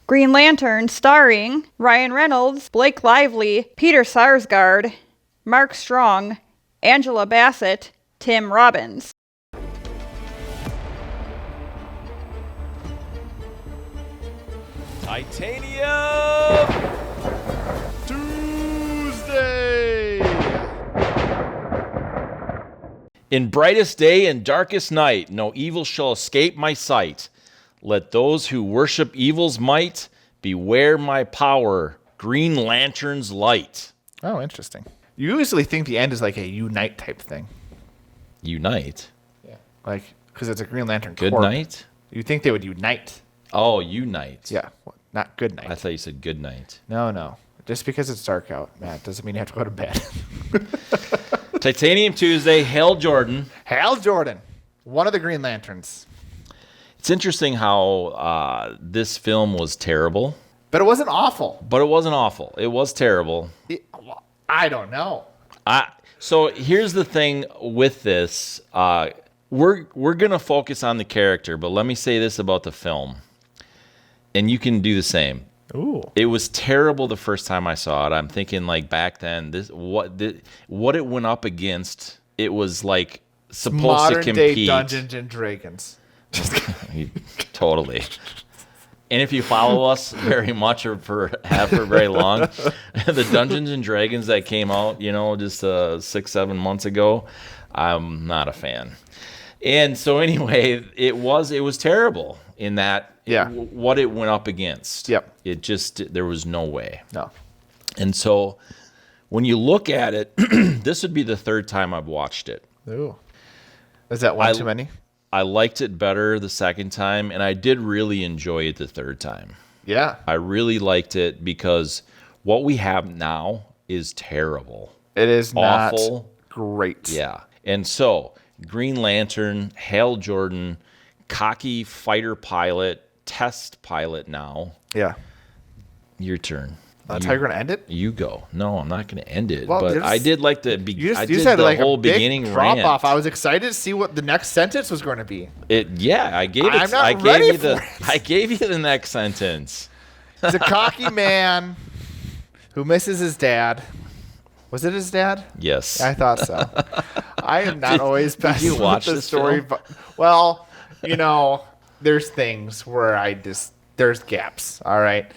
Green Lantern starring Ryan Reynolds, Blake Lively, Peter Sarsgaard, Mark Strong, Angela Bassett, Tim Robbins. Titanium Tuesday. In brightest day and darkest night, no evil shall escape my sight. Let those who worship evil's might beware my power, Green Lantern's light. Oh, interesting. You usually think the end is like a unite type thing. Unite? Yeah. Like, because it's a Green Lantern Good corps. night? You think they would unite. Oh, unite. Yeah. Well, not good night. I thought you said good night. No. Just because it's dark out, Matt, doesn't mean you have to go to bed. Titanium Tuesday, Hal Jordan. Hal Jordan, one of the Green Lanterns. It's interesting how this film was terrible. But it wasn't awful. But it wasn't awful. It was terrible. I don't know. So here's the thing with this. We're going to focus on the character, but let me say this about the film. And you can do the same. Ooh. It was terrible the first time I saw it. I'm thinking like back then, what it went up against, it was like supposed Modern to compete. day Dungeons and Dragons. Totally. And if you follow us very much or have for very long, the Dungeons and Dragons that came out, just 6-7 months ago, I'm not a fan. And so anyway, it was terrible in that what it went up against. Yep. It just, there was no way. No. And so when you look at it, this would be the third time I've watched it. Ooh. Is that one too many? I liked it better the second time, and I did really enjoy it the third time. Yeah. I really liked it because what we have now is terrible. It is awful. Not great. Yeah. And so, Green Lantern, Hal Jordan, cocky fighter pilot, test pilot now. Yeah. Your turn. That's how you're going to end it? You go. No, I'm not going to end it. Well, but I did like the you just had like whole a big beginning drop rant. off. I was excited to see what the next sentence was going to be. I gave it. I'm not I ready gave you for it. I gave you the next sentence. It's a cocky man who misses his dad. Was it his dad? Yes. I thought so. I am not always best you watch with the this story. film? But, well, there's things where there's gaps. All right.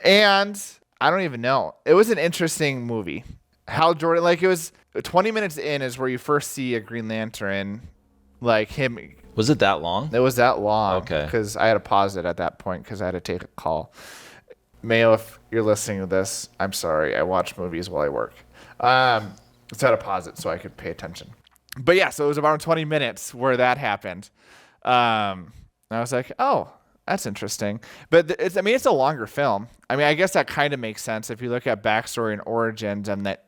And I don't even know. It was an interesting movie. Hal Jordan, it was 20 minutes in is where you first see a Green Lantern, like him. Was it that long? It was that long. Okay. Because I had to pause it at that point because I had to take a call. Mayo, if you're listening to this, I'm sorry. I watch movies while I work. So I had to pause it so I could pay attention. But yeah, so it was about 20 minutes where that happened. I was like, oh, that's interesting. But it's a longer film. I guess that kind of makes sense if you look at backstory and origins and that,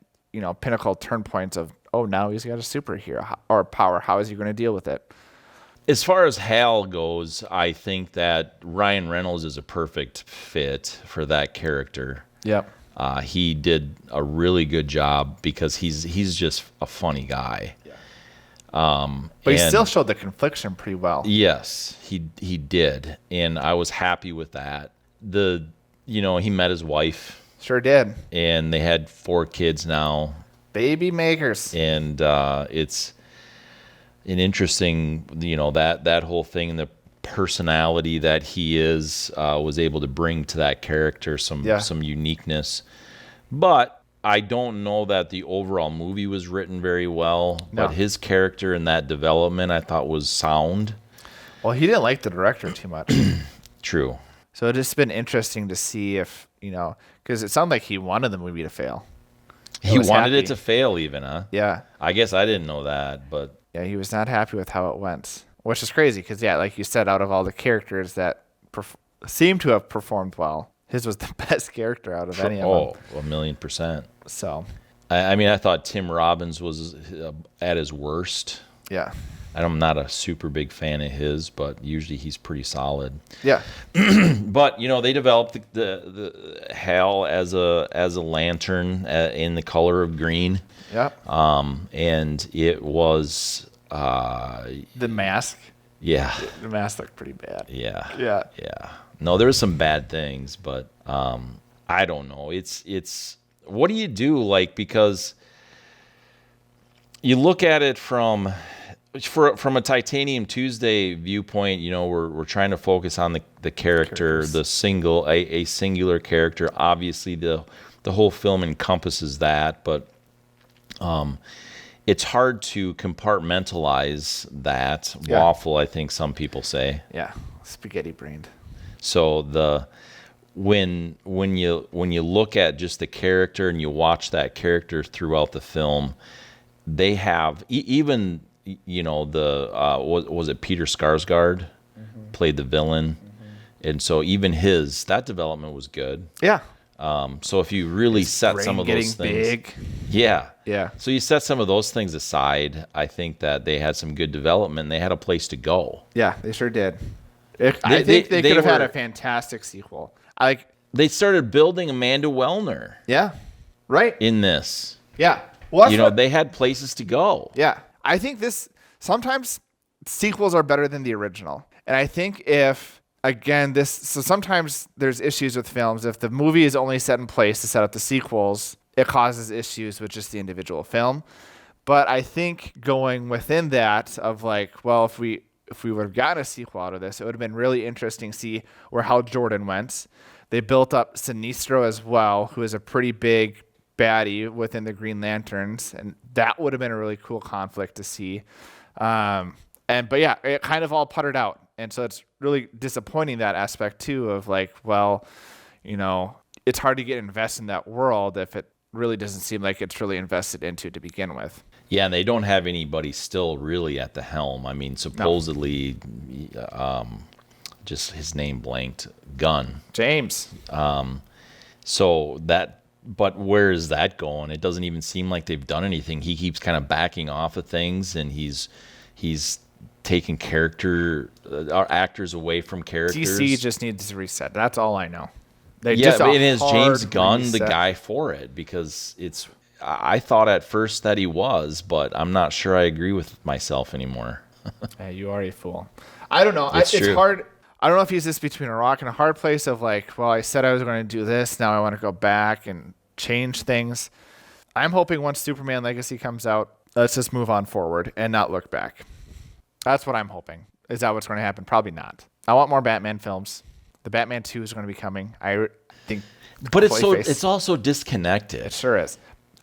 pinnacle turn points of, oh, now he's got a superhero or power. How is he going to deal with it? As far as Hal goes, I think that Ryan Reynolds is a perfect fit for that character. Yep. He did a really good job because he's just a funny guy. Yeah. But he still showed the confliction pretty well. Yes, he did, and I was happy with that. He met his wife. Sure did. And they had 4 kids now. Baby makers. And it's an interesting, that whole thing, the personality that he was able to bring to that character, some uniqueness. But I don't know that the overall movie was written very well. No. But his character and that development I thought was sound. Well, he didn't like the director too much. True. So it's just been interesting to see if, because it sounded like he wanted the movie to fail. He wanted it to fail even, huh? Yeah. I guess I didn't know that, but... Yeah, he was not happy with how it went, which is crazy because, like you said, out of all the characters that seem to have performed well, his was the best character out of any of them. Oh, 1,000,000%. So... I thought Tim Robbins was at his worst. Yeah. I'm not a super big fan of his, but usually he's pretty solid. Yeah. But they developed the Hal as a lantern in the color of green. Yeah. And it was the mask. Yeah. The mask looked pretty bad. Yeah. Yeah. Yeah. No, there's some bad things, but I don't know. It's what do you do? Like, because you look at it from a Titanium Tuesday viewpoint, you know, we're trying to focus on the character, a singular character. Obviously, the whole film encompasses that, but it's hard to compartmentalize that waffle. I think some people say, spaghetti brained. So when you look at just the character and you watch that character throughout the film, they have even. You know, was it Peter Sarsgaard played the villain, and so even that development was good. Yeah. So if you really set some of those things, big. Yeah. So you set some of those things aside, I think that they had some good development. They had a place to go. Yeah, they sure did. I think they could have had a fantastic sequel. They started building Amanda Wellner. Yeah. Right. In this. Yeah. Well, they had places to go. Yeah. I think sometimes sequels are better than the original. And I think so sometimes there's issues with films. If the movie is only set in place to set up the sequels, it causes issues with just the individual film. But I think going within that of like, well, if we would have gotten a sequel out of this, it would have been really interesting to see where Hal Jordan went. They built up Sinestro as well, who is a pretty big baddie within the Green Lanterns, and that would have been a really cool conflict to see. But yeah, it kind of all puttered out, and so it's really disappointing, that aspect too of like, well, you know, it's hard to get invested in that world if it really doesn't seem like it's really invested into to begin with. Yeah, and they don't have anybody still really at the helm. I mean, supposedly, just his name blanked, Gunn. James. But where is that going? It doesn't even seem like they've done anything. He keeps kind of backing off of things, and he's taking actors away from characters. DC just needs to reset. That's all I know. And is James Gunn the guy for it? Because I thought at first that he was, but I'm not sure I agree with myself anymore. You are a fool. I don't know. It's hard. I don't know if he's just between a rock and a hard place of like, well, I said I was going to do this. Now I want to go back and change things. I'm hoping once Superman Legacy comes out, let's just move on forward and not look back. That's what I'm hoping. Is that what's going to happen? Probably not. I want more Batman films. The Batman 2 is going to be coming. I think. But it's also disconnected. It sure is.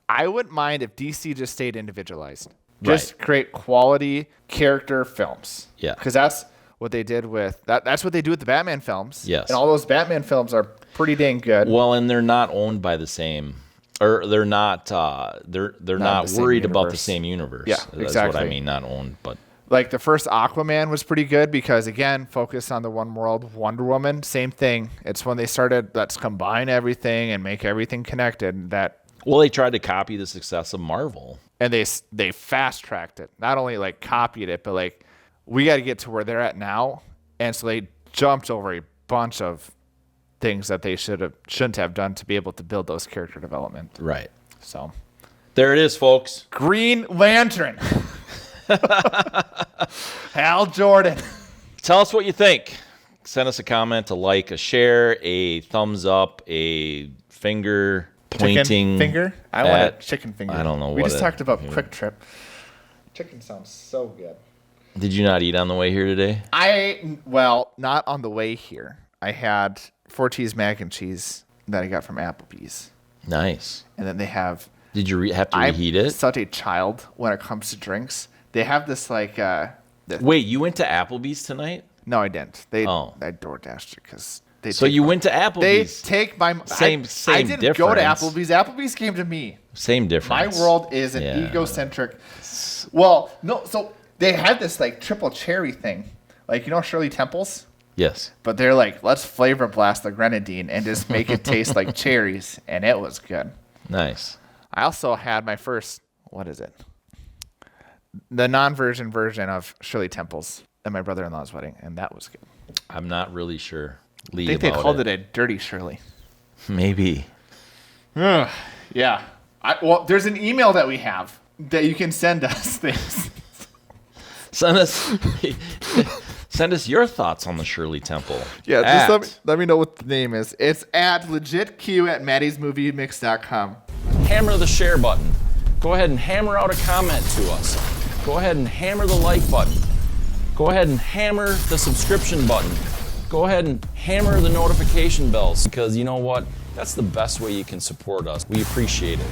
I wouldn't mind if DC just stayed individualized. Just create quality character films. Yeah. Because that's what they did with that's what they do with the Batman films. Yes. And all those Batman films are pretty dang good. Well, and they're not owned by the same, or they're not not worried about the same universe. Yeah, That's exactly. what I mean, not owned, but like the first Aquaman was pretty good because again, focused on the one world. Wonder Woman, same thing. It's when they started, let's combine everything and make everything connected. Well, they tried to copy the success of Marvel. And they fast tracked it. Not only like copied it, but like, we got to get to where they're at now. And so they jumped over a bunch of things that they shouldn't have done to be able to build those character development. Right. So there it is, folks. Green Lantern. Hal Jordan. Tell us what you think. Send us a comment, a like, a share, a thumbs up, a finger pointing. Chicken finger? I want a chicken finger. I don't know we just talked about Quick Trip. Chicken sounds so good. Did you not eat on the way here today? Not on the way here. I had 4-cheese mac and cheese that I got from Applebee's. Nice. And then they have... Did you have to reheat it? I'm such a child when it comes to drinks. They have this like... Wait, you went to Applebee's tonight? No, I didn't. I DoorDashed it because... You went to Applebee's. They take my... Same I didn't difference. go to Applebee's. Applebee's came to me. Same difference. My world is an egocentric... Well, no, so... They had this like triple cherry thing. Like, you know Shirley Temples? Yes. But they're like, let's flavor blast the grenadine and just make it taste like cherries. And it was good. Nice. I also had my first, what is it? The non-version version of Shirley Temples at my brother-in-law's wedding. And that was good. I'm not really sure. I think they called it a dirty Shirley. Maybe. Yeah. There's an email that we have that you can send us things. Send Send us your thoughts on the Shirley Temple. Yeah, just let me know what the name is. It's at legitq@matty'smoviemix.com. Hammer the share button. Go ahead and hammer out a comment to us. Go ahead and hammer the like button. Go ahead and hammer the subscription button. Go ahead and hammer the notification bells, because you know what? That's the best way you can support us. We appreciate it.